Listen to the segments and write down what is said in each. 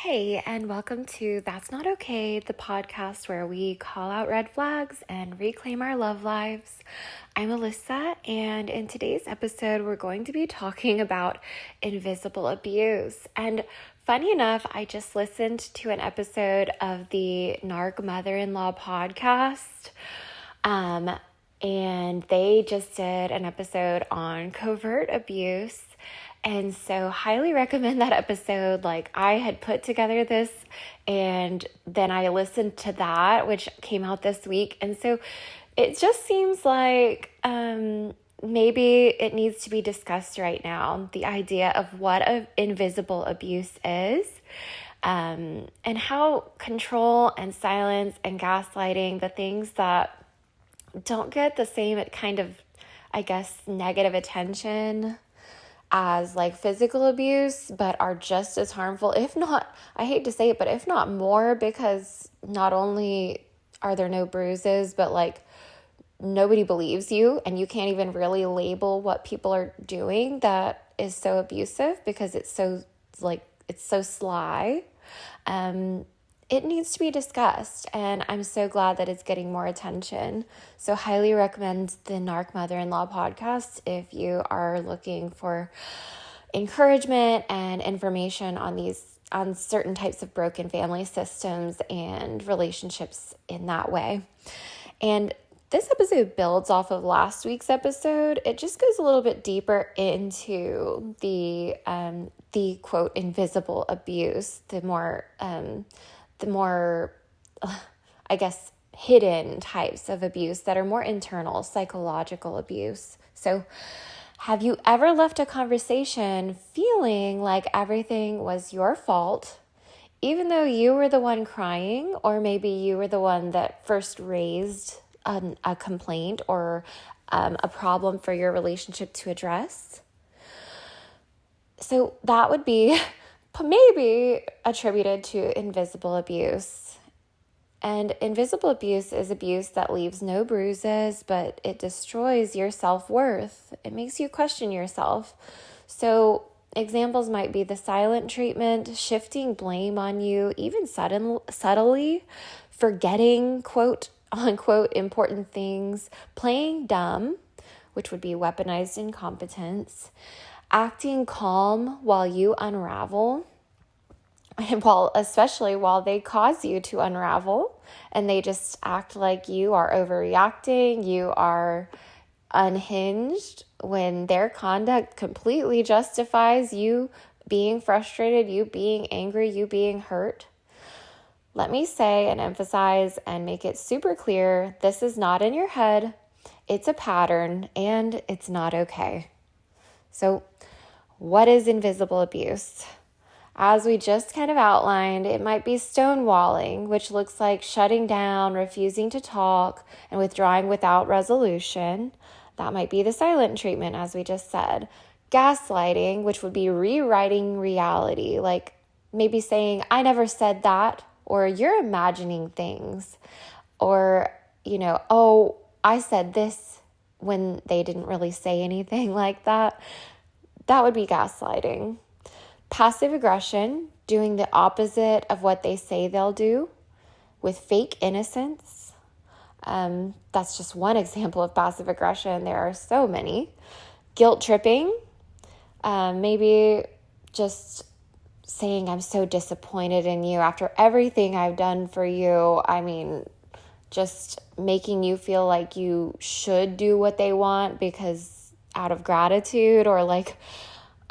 Hey, and welcome to That's Not Okay, the podcast where we call out red flags and reclaim our love lives. I'm Alyssa, and in today's episode, we're going to be talking about invisible abuse. And funny enough, I just listened to an episode of the Narc Mother-in-Law podcast, and they just did an episode on covert abuse. And so highly recommend that episode. Like, I had put together this and then I listened to that, which came out this week. And so it just seems like maybe it needs to be discussed right now, the idea of what invisible abuse is, and how control and silence and gaslighting, the things that don't get the same kind of, I guess, negative attention as like physical abuse, but are just as harmful, if not, I hate to say it, but if not more, because not only are there no bruises, but like nobody believes you and you can't even really label what people are doing that is so abusive because it's so sly. It needs to be discussed, and I'm so glad that it's getting more attention. So highly recommend the Narc Mother-in-Law podcast if you are looking for encouragement and information on certain types of broken family systems and relationships in that way. And this episode builds off of last week's episode. It just goes a little bit deeper into the quote invisible abuse, the more I guess, hidden types of abuse that are more internal, psychological abuse. So have you ever left a conversation feeling like everything was your fault, even though you were the one crying, or maybe you were the one that first raised a complaint or a problem for your relationship to address? So that would be maybe attributed to invisible abuse. And invisible abuse is abuse that leaves no bruises, but it destroys your self-worth. It makes you question yourself. So examples might be the silent treatment, shifting blame on you, even subtly forgetting quote unquote important things, playing dumb, which would be weaponized incompetence, acting calm while you unravel, and especially while they cause you to unravel, and they just act like you are overreacting, you are unhinged, when their conduct completely justifies you being frustrated, you being angry, you being hurt. Let me say and emphasize and make it super clear, this is not in your head, it's a pattern, and it's not okay. So what is invisible abuse? As we just kind of outlined, it might be stonewalling, which looks like shutting down, refusing to talk, and withdrawing without resolution. That might be the silent treatment, as we just said. Gaslighting, which would be rewriting reality, like maybe saying, I never said that, or you're imagining things, or, oh, I said this when they didn't really say anything like that. That would be gaslighting. Passive aggression, doing the opposite of what they say they'll do with fake innocence. That's just one example of passive aggression. There are so many. Guilt tripping, maybe just saying I'm so disappointed in you after everything I've done for you. I mean, just making you feel like you should do what they want because out of gratitude, or like,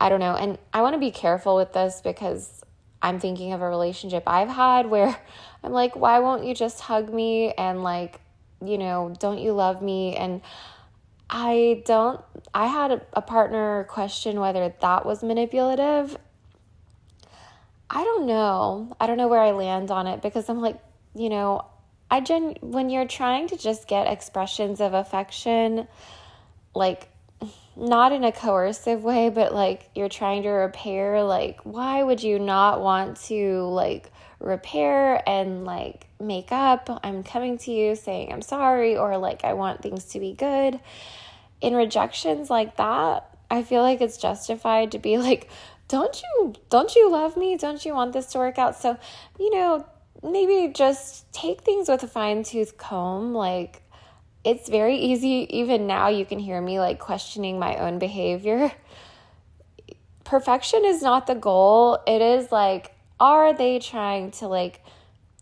I don't know. And I want to be careful with this because I'm thinking of a relationship I've had where I'm like, why won't you just hug me? And like, don't you love me? And I had a partner question whether that was manipulative. I don't know. I don't know where I land on it because I'm like, when you're trying to just get expressions of affection, like, not in a coercive way, but like you're trying to repair, like, why would you not want to like repair and like make up? I'm coming to you saying I'm sorry, or like I want things to be good. In rejections like that, I feel like it's justified to be like don't you love me? Don't you want this to work out? So, maybe just take things with a fine-tooth comb. Like, it's very easy. Even now you can hear me like questioning my own behavior. Perfection is not the goal. It is like, are they trying to like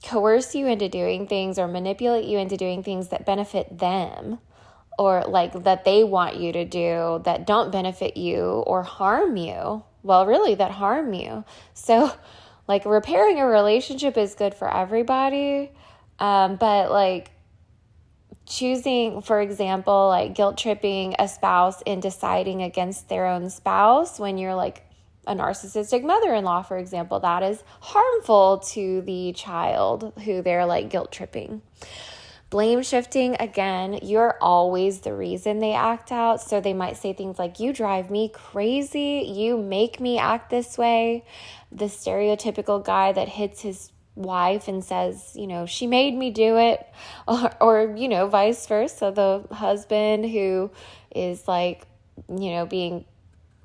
coerce you into doing things or manipulate you into doing things that benefit them, or like that they want you to do that don't benefit you or harm you? Well, really, that harm you. So like repairing a relationship is good for everybody. But like choosing, for example, like guilt tripping a spouse in deciding against their own spouse when you're like a narcissistic mother-in-law, for example, that is harmful to the child who they're like guilt tripping. Blame shifting, again, you're always the reason they act out. So they might say things like, you drive me crazy, you make me act this way. The stereotypical guy that hits his wife and says, she made me do it, or vice versa, the husband who is like, being,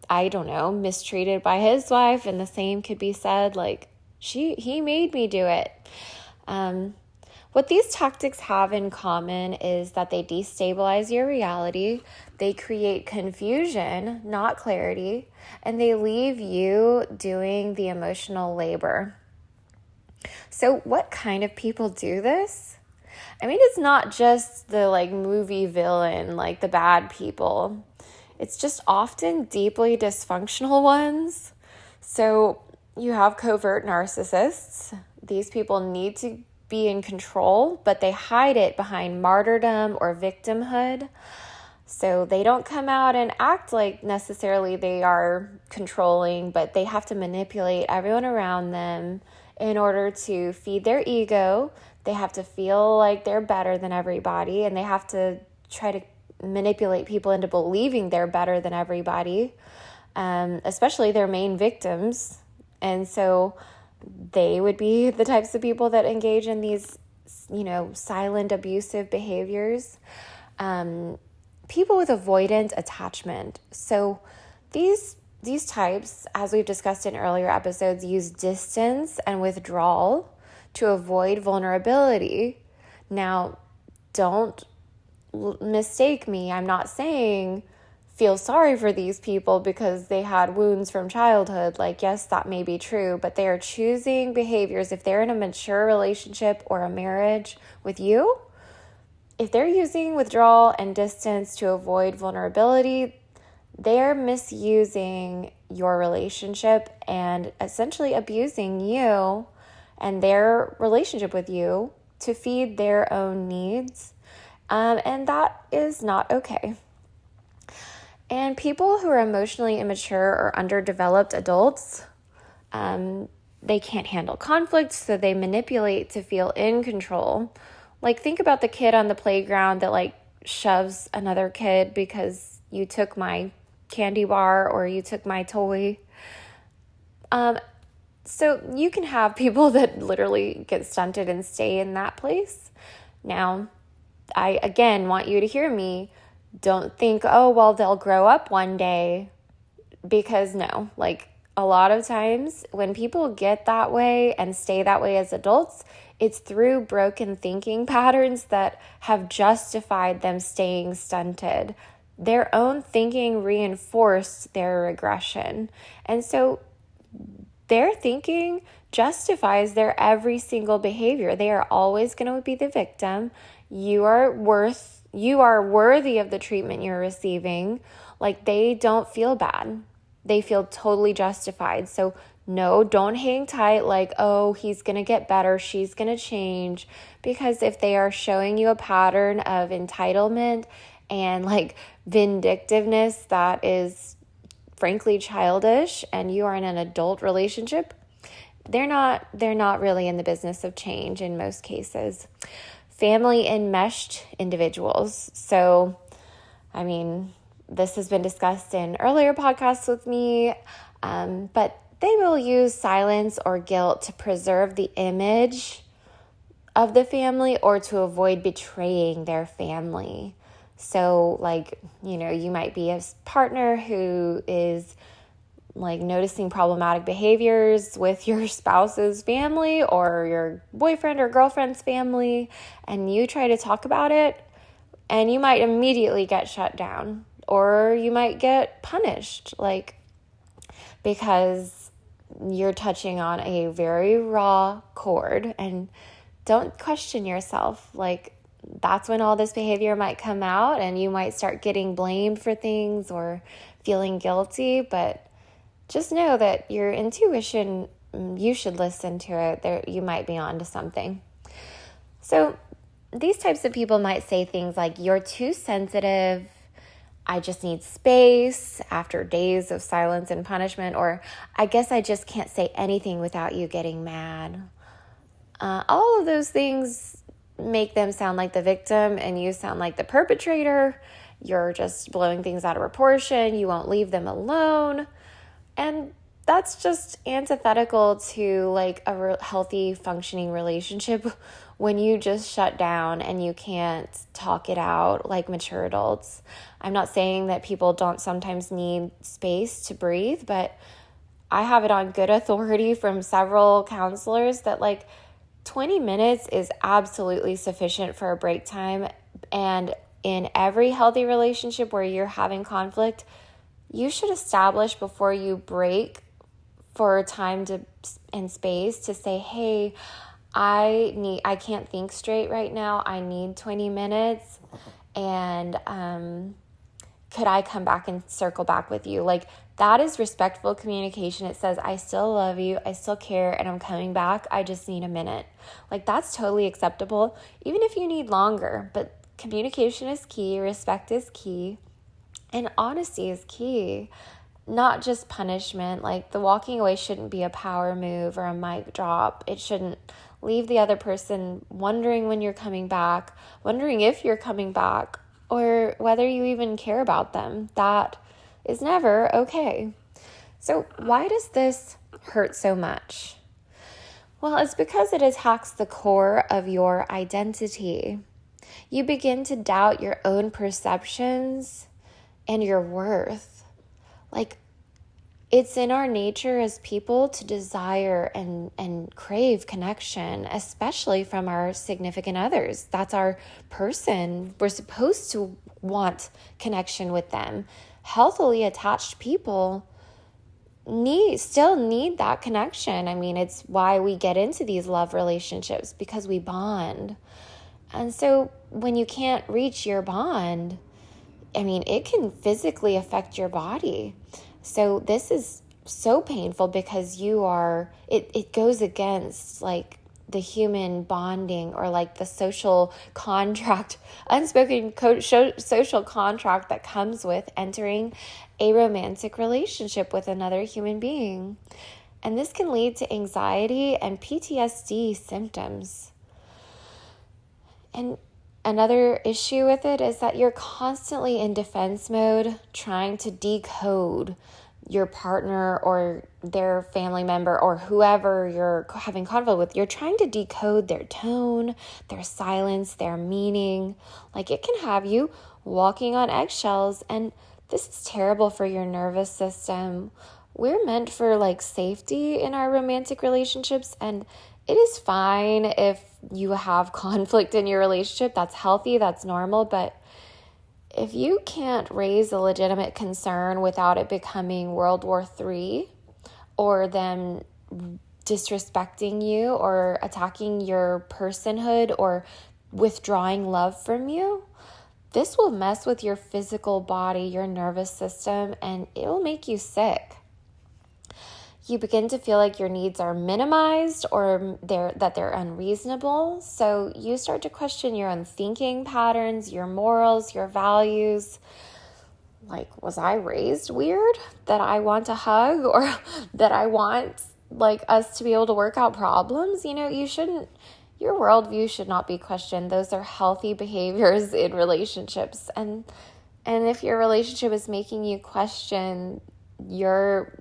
I don't know, mistreated by his wife, and the same could be said, like, he made me do it. What these tactics have in common is that they destabilize your reality, they create confusion, not clarity, and they leave you doing the emotional labor. So what kind of people do this? I mean, it's not just the like movie villain, like the bad people. It's just often deeply dysfunctional ones. So you have covert narcissists. These people need to be in control, but they hide it behind martyrdom or victimhood. So they don't come out and act like necessarily they are controlling, but they have to manipulate everyone around them in order to feed their ego. They have to feel like they're better than everybody, and they have to try to manipulate people into believing they're better than everybody, especially their main victims. And so they would be the types of people that engage in these, silent abusive behaviors. People with avoidant attachment. So these types, as we've discussed in earlier episodes, use distance and withdrawal to avoid vulnerability. Now, don't mistake me. I'm not saying feel sorry for these people because they had wounds from childhood. Like, yes, that may be true, but they are choosing behaviors. If they're in a mature relationship or a marriage with you, if they're using withdrawal and distance to avoid vulnerability, they're misusing your relationship and essentially abusing you and their relationship with you to feed their own needs. And that is not okay. And people who are emotionally immature or underdeveloped adults, they can't handle conflict, so they manipulate to feel in control. Like, think about the kid on the playground that like shoves another kid because you took my candy bar or you took my toy. So you can have people that literally get stunted and stay in that place. Now, I again want you to hear me. Don't think, oh, well, they'll grow up one day, because no, like a lot of times when people get that way and stay that way as adults, it's through broken thinking patterns that have justified them staying stunted. Their own thinking reinforced their regression. And so their thinking justifies their every single behavior. They are always going to be the victim. You are worthy of the treatment you're receiving. Like, they don't feel bad. They feel totally justified. So no, don't hang tight like, oh, he's going to get better, she's going to change. Because if they are showing you a pattern of entitlement and like vindictiveness that is frankly childish, and you are in an adult relationship, they're not really in the business of change in most cases. Family enmeshed individuals. So, I mean, this has been discussed in earlier podcasts with me, but they will use silence or guilt to preserve the image of the family or to avoid betraying their family. So, like, you might be a partner who is like noticing problematic behaviors with your spouse's family or your boyfriend or girlfriend's family, and you try to talk about it, and you might immediately get shut down, or you might get punished, like, because you're touching on a very raw chord. And don't question yourself. Like, that's when all this behavior might come out, and you might start getting blamed for things or feeling guilty. But just know that your intuition, you should listen to it. There, you might be onto something. So these types of people might say things like, you're too sensitive, I just need space after days of silence and punishment, or I guess I just can't say anything without you getting mad. All of those things make them sound like the victim, and you sound like the perpetrator. You're just blowing things out of proportion. You won't leave them alone. And that's just antithetical to like a healthy, functioning relationship, when you just shut down and you can't talk it out like mature adults. I'm not saying that people don't sometimes need space to breathe, but I have it on good authority from several counselors that like 20 minutes is absolutely sufficient for a break time. And in every healthy relationship where you're having conflict, you should establish before you break for time and space to say, hey, I can't think straight right now. I need 20 minutes. And could I come back and circle back with you? Like, that is respectful communication. It says, I still love you, I still care, and I'm coming back. I just need a minute. Like, that's totally acceptable, even if you need longer. But communication is key, respect is key, and honesty is key. Not just punishment. Like, the walking away shouldn't be a power move or a mic drop. It shouldn't leave the other person wondering when you're coming back, wondering if you're coming back, or whether you even care about them. That is never okay. So why does this hurt so much? Well, it's because it attacks the core of your identity. You begin to doubt your own perceptions and your worth. Like, it's in our nature as people to desire and crave connection, especially from our significant others. That's our person. We're supposed to want connection with them. Healthily attached people still need that connection. I mean, it's why we get into these love relationships, because we bond. And so when you can't reach your bond, I mean, it can physically affect your body. So this is so painful because it goes against like the human bonding, or like the social contract, unspoken social contract that comes with entering a romantic relationship with another human being. And this can lead to anxiety and PTSD symptoms. And another issue with it is that you're constantly in defense mode, trying to decode your partner or their family member or whoever you're having conflict with. You're trying to decode their tone, their silence, their meaning. Like, it can have you walking on eggshells, and this is terrible for your nervous system. We're meant for like safety in our romantic relationships, and it is fine if you have conflict in your relationship. That's healthy, that's normal. But if you can't raise a legitimate concern without it becoming World War III, or them disrespecting you or attacking your personhood or withdrawing love from you, this will mess with your physical body, your nervous system, and it'll make you sick. You begin to feel like your needs are minimized, or that they're unreasonable. So you start to question your own thinking patterns, your morals, your values. Like, was I raised weird? That I want a hug, or that I want like us to be able to work out problems? You know, your worldview should not be questioned. Those are healthy behaviors in relationships. And if your relationship is making you question your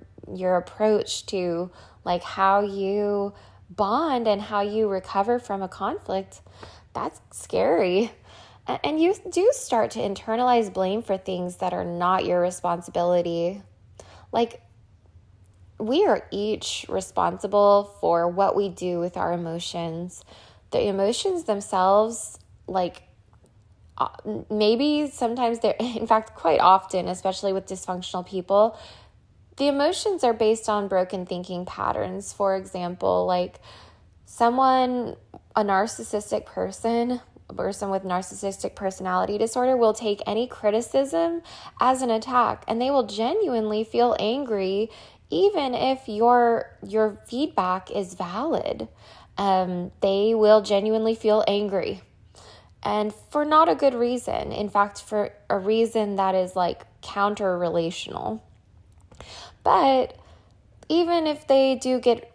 approach to like how you bond and how you recover from a conflict, that's scary. And you do start to internalize blame for things that are not your responsibility. Like, we are each responsible for what we do with our emotions. The emotions themselves, like, maybe sometimes they're, in fact, quite often, especially with dysfunctional people, the emotions are based on broken thinking patterns. For example, like a narcissistic person, a person with narcissistic personality disorder will take any criticism as an attack, and they will genuinely feel angry even if your feedback is valid. They will genuinely feel angry, and for not a good reason. In fact, for a reason that is like counter-relational. But even if they do get,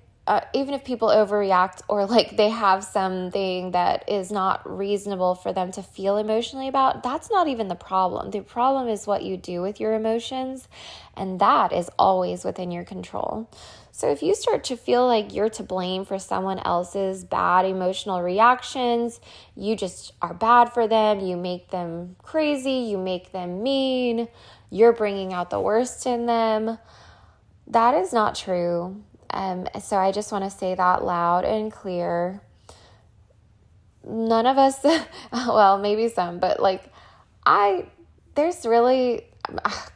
even if people overreact, or like they have something that is not reasonable for them to feel emotionally about, that's not even the problem. The problem is what you do with your emotions, and that is always within your control. So if you start to feel like you're to blame for someone else's bad emotional reactions, you just are bad for them, you make them crazy, you make them mean, you're bringing out the worst in them, that is not true. So I just want to say that loud and clear. None of us, well, maybe some, but like there's really,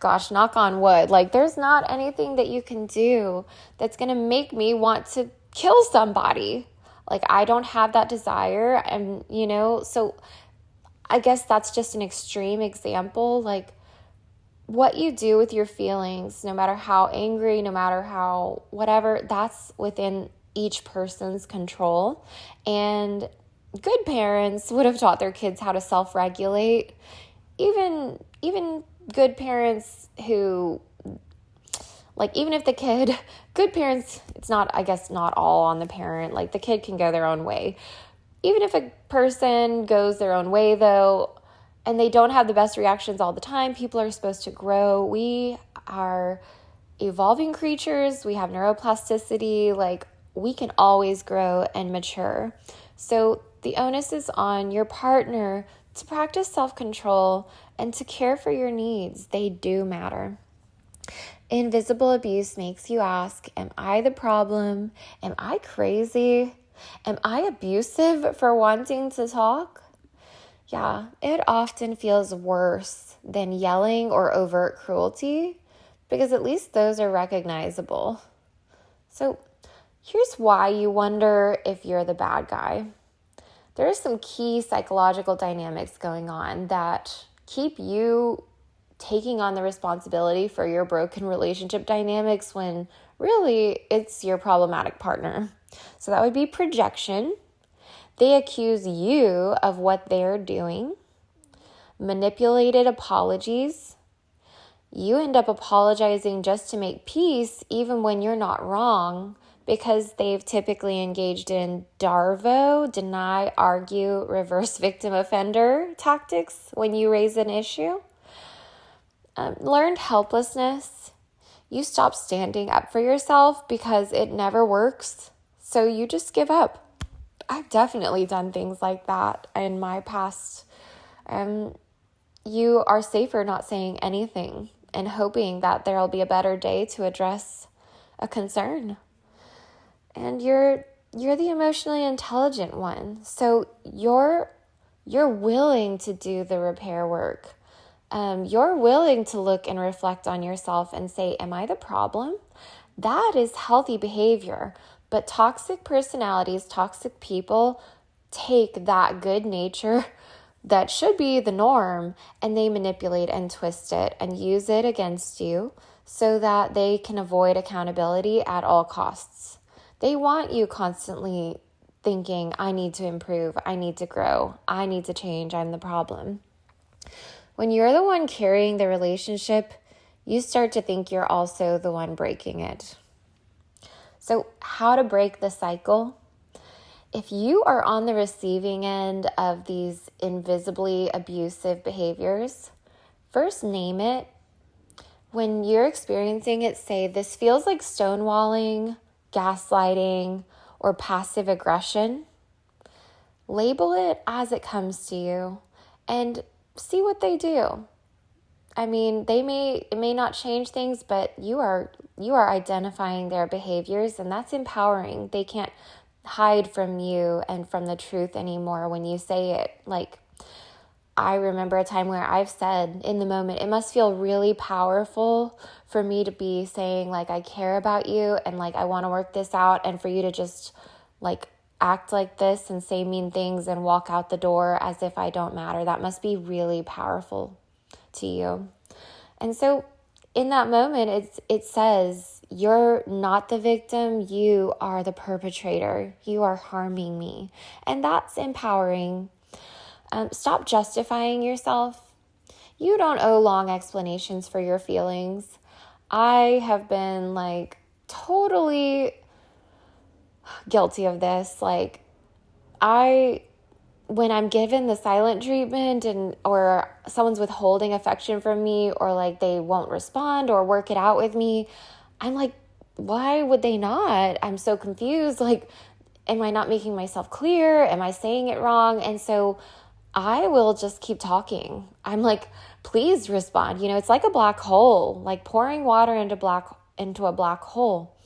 gosh, knock on wood, like there's not anything that you can do that's going to make me want to kill somebody. Like I don't have that desire. And, so I guess that's just an extreme example. Like what you do with your feelings, no matter how angry, no matter how whatever, that's within each person's control. And good parents would have taught their kids how to self-regulate. Even good parents who, like, even if good parents, it's not, I guess, not all on the parent. Like, the kid can go their own way. Even if a person goes their own way, though, and they don't have the best reactions all the time, people are supposed to grow. We are evolving creatures. We have neuroplasticity. Like, we can always grow and mature. So the onus is on your partner to practice self-control and to care for your needs. They do matter. Invisible abuse makes you ask, am I the problem? Am I crazy? Am I abusive for wanting to talk? Yeah, it often feels worse than yelling or overt cruelty, because at least those are recognizable. So here's why you wonder if you're the bad guy. There are some key psychological dynamics going on that keep you taking on the responsibility for your broken relationship dynamics when really it's your problematic partner. So that would be projection. They accuse you of what they're doing. Manipulated apologies. You end up apologizing just to make peace even when you're not wrong, because they've typically engaged in DARVO, deny, argue, reverse victim offender tactics when you raise an issue. Learned helplessness. You stop standing up for yourself because it never works, so you just give up. I've definitely done things like that in my past. You are safer not saying anything and hoping that there'll be a better day to address a concern. And you're the emotionally intelligent one. So you're willing to do the repair work. You're willing to look and reflect on yourself and say, am I the problem? That is healthy behavior. But toxic personalities, toxic people take that good nature that should be the norm, and they manipulate and twist it and use it against you so that they can avoid accountability at all costs. They want you constantly thinking, I need to improve, I need to grow, I need to change, I'm the problem. When you're the one carrying the relationship, you start to think you're also the one breaking it. So how to break the cycle? If you are on the receiving end of these invisibly abusive behaviors, first name it. When you're experiencing it, say, this feels like stonewalling, gaslighting, or passive aggression. Label it as it comes to you and see what they do. I mean, it may not change things, but you are you are identifying their behaviors, and that's empowering. They can't hide from you and from the truth anymore when you say it. Like, I remember a time where I've said in the moment, it must feel really powerful for me to be saying, like, I care about you and, like, I want to work this out, and for you to just, like, act like this and say mean things and walk out the door as if I don't matter. That must be really powerful to you. And so in that moment, it says, you're not the victim, you are the perpetrator. You are harming me. And that's empowering. Stop justifying yourself. You don't owe long explanations for your feelings. I have been, like, totally guilty of this. Like, when I'm given the silent treatment or someone's withholding affection from me, or like they won't respond or work it out with me, I'm like, why would they not? I'm so confused. Like, am I not making myself clear? Am I saying it wrong? And so I will just keep talking. I'm like, please respond. It's like a black hole, like pouring water into a black hole.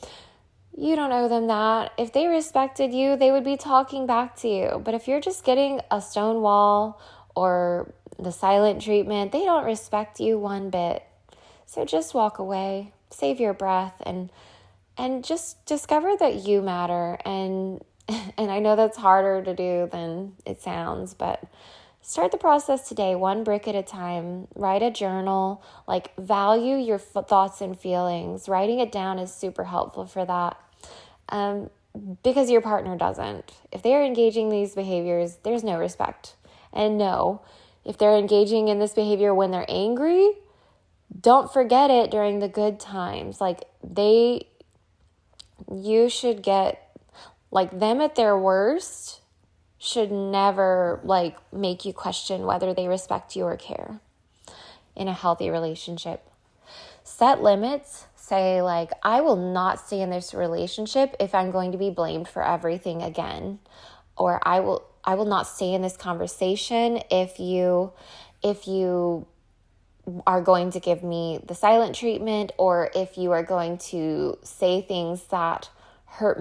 You don't owe them that. If they respected you, they would be talking back to you. But if you're just getting a Stonewall or the silent treatment, they don't respect you one bit. So just walk away, save your breath, and just discover that you matter. And I know that's harder to do than it sounds, but start the process today, one brick at a time. Write a journal, like, value your thoughts and feelings. Writing it down is super helpful for that. Because your partner doesn't. If they're engaging these behaviors, there's no respect. And no, if they're engaging in this behavior when they're angry, don't forget it during the good times. Like, you should get, like, them at their worst should never, like, make you question whether they respect you or care in a healthy relationship. Set limits. Say, like, I will not stay in this relationship if I'm going to be blamed for everything again. Or I will not stay in this conversation if you are going to give me the silent treatment, or if you are going to say things that hurt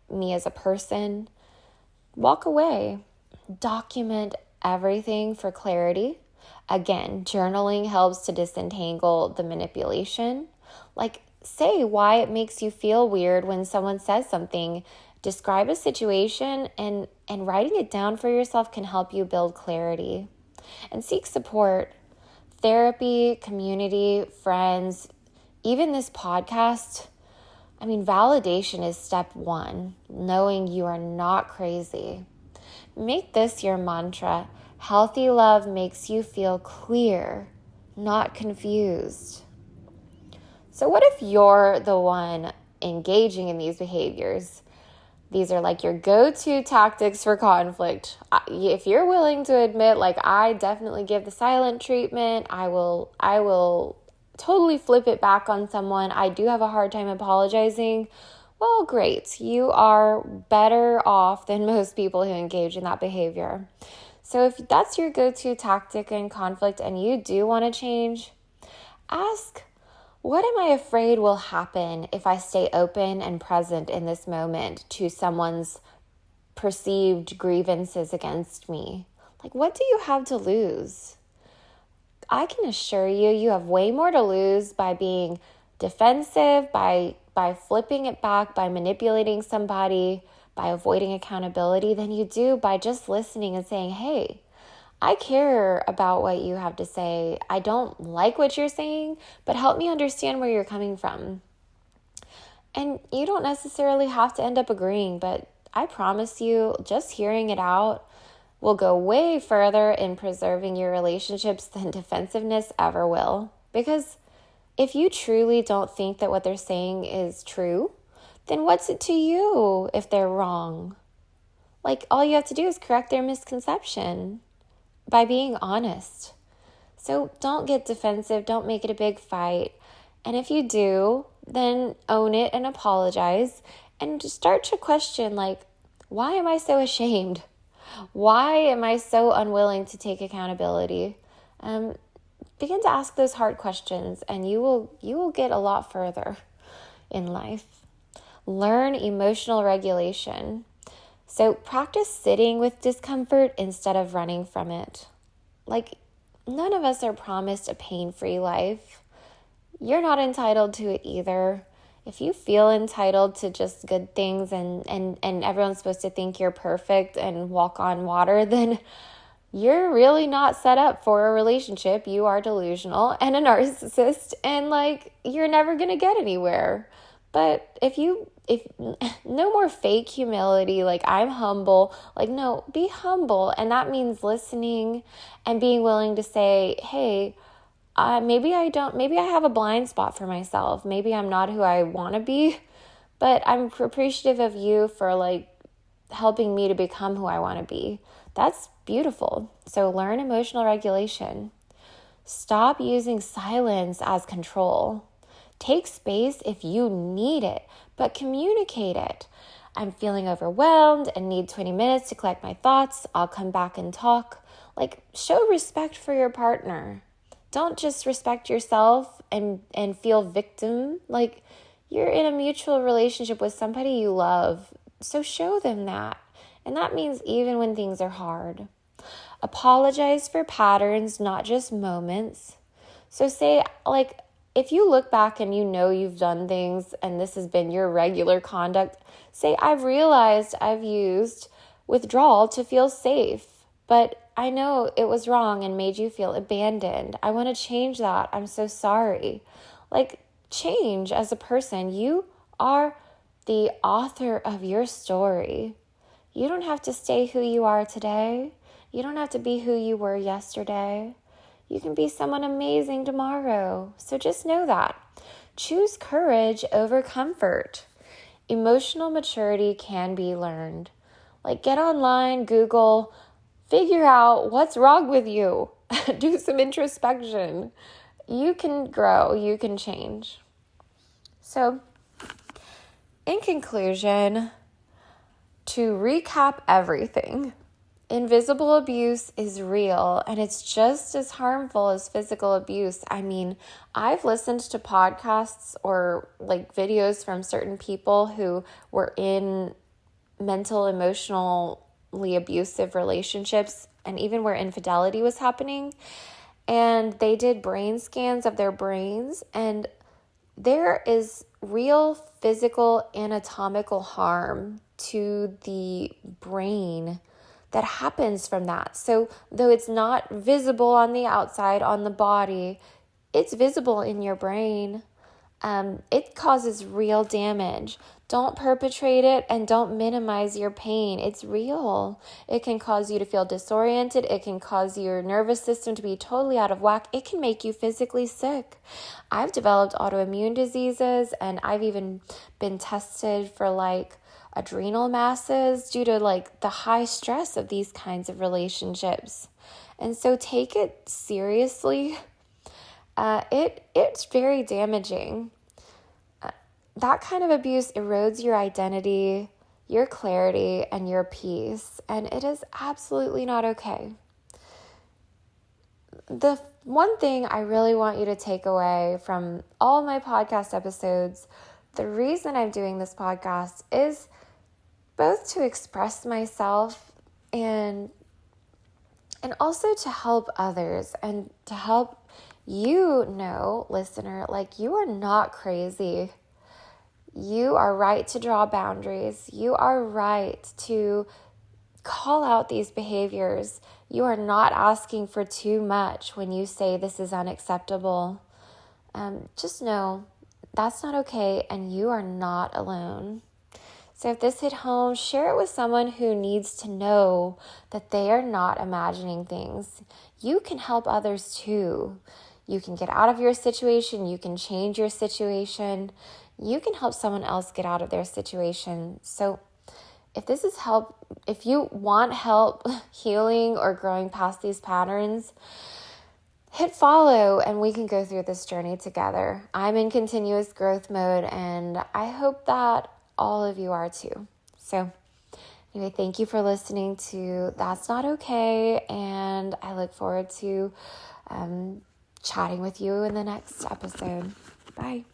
me as a person. Walk away. Document everything for clarity. Again, journaling helps to disentangle the manipulation. Like, say why it makes you feel weird when someone says something. Describe a situation, and writing it down for yourself can help you build clarity. And seek support. Therapy, community, friends, even this podcast. I mean, validation is step one. Knowing you are not crazy. Make this your mantra. Healthy love makes you feel clear, not confused. So what if you're the one engaging in these behaviors? These are like your go-to tactics for conflict. If you're willing to admit, like, I definitely give the silent treatment, I will totally flip it back on someone, I do have a hard time apologizing, well, great. You are better off than most people who engage in that behavior. So if that's your go-to tactic in conflict and you do want to change, ask, what am I afraid will happen if I stay open and present in this moment to someone's perceived grievances against me? Like, what do you have to lose? I can assure you, you have way more to lose by being defensive, by flipping it back, by manipulating somebody, by avoiding accountability, than you do by just listening and saying, hey, I care about what you have to say. I don't like what you're saying, but help me understand where you're coming from. And you don't necessarily have to end up agreeing, but I promise you, just hearing it out will go way further in preserving your relationships than defensiveness ever will. Because if you truly don't think that what they're saying is true, then what's it to you if they're wrong? Like, all you have to do is correct their misconception by being honest. So don't get defensive. Don't make it a big fight. And if you do, then own it and apologize. And just start to question, like, why am I so ashamed? Why am I so unwilling to take accountability? Begin to ask those hard questions, and you will get a lot further in life. Learn emotional regulation. So practice sitting with discomfort instead of running from it. Like, none of us are promised a pain-free life. You're not entitled to it either. If you feel entitled to just good things and everyone's supposed to think you're perfect and walk on water, then you're really not set up for a relationship. You are delusional and a narcissist, and like, you're never going to get anywhere. But if no more fake humility, like I'm humble, like no, be humble. And that means listening and being willing to say, hey, maybe I have a blind spot for myself. Maybe I'm not who I want to be, but I'm appreciative of you for like helping me to become who I want to be. That's beautiful. So learn emotional regulation. Stop using silence as control. Take space if you need it, but communicate it. I'm feeling overwhelmed and need 20 minutes to collect my thoughts. I'll come back and talk. Like, show respect for your partner. Don't just respect yourself and feel victim. Like, you're in a mutual relationship with somebody you love. So show them that. And that means even when things are hard. Apologize for patterns, not just moments. So say, like, if you look back and you know you've done things and this has been your regular conduct, say, I've realized I've used withdrawal to feel safe, but I know it was wrong and made you feel abandoned. I want to change that. I'm so sorry. Like, change as a person. You are the author of your story. You don't have to stay who you are today. You don't have to be who you were yesterday. You can be someone amazing tomorrow. So just know that. Choose courage over comfort. Emotional maturity can be learned. Like, get online, Google, figure out what's wrong with you. Do some introspection. You can grow. You can change. So, in conclusion, to recap everything, invisible abuse is real, and it's just as harmful as physical abuse. I mean, I've listened to podcasts or like videos from certain people who were in mental, emotionally abusive relationships, and even where infidelity was happening. And they did brain scans of their brains, and there is real physical anatomical harm to the brain that happens from that. So though it's not visible on the outside, on the body, it's visible in your brain. It causes real damage. Don't perpetrate it and don't minimize your pain. It's real. It can cause you to feel disoriented. It can cause your nervous system to be totally out of whack. It can make you physically sick. I've developed autoimmune diseases, and I've even been tested for like adrenal masses due to like the high stress of these kinds of relationships. And so take it seriously. It's very damaging. That kind of abuse erodes your identity, your clarity, and your peace, and it is absolutely not okay. The one thing I really want you to take away from all my podcast episodes, the reason I'm doing this podcast is both to express myself and also to help others and to help you know, listener, like, you are not crazy. You are right to draw boundaries. You are right to call out these behaviors. You are not asking for too much when you say this is unacceptable. Just know that's not okay, and you are not alone. So if this hit home, share it with someone who needs to know that they are not imagining things. You can help others too. You can get out of your situation. You can change your situation. You can help someone else get out of their situation. So if this is help, if you want help healing or growing past these patterns, hit follow and we can go through this journey together. I'm in continuous growth mode, and I hope that all of you are too. So anyway, thank you for listening to That's Not Okay, and I look forward to chatting with you in the next episode. Bye.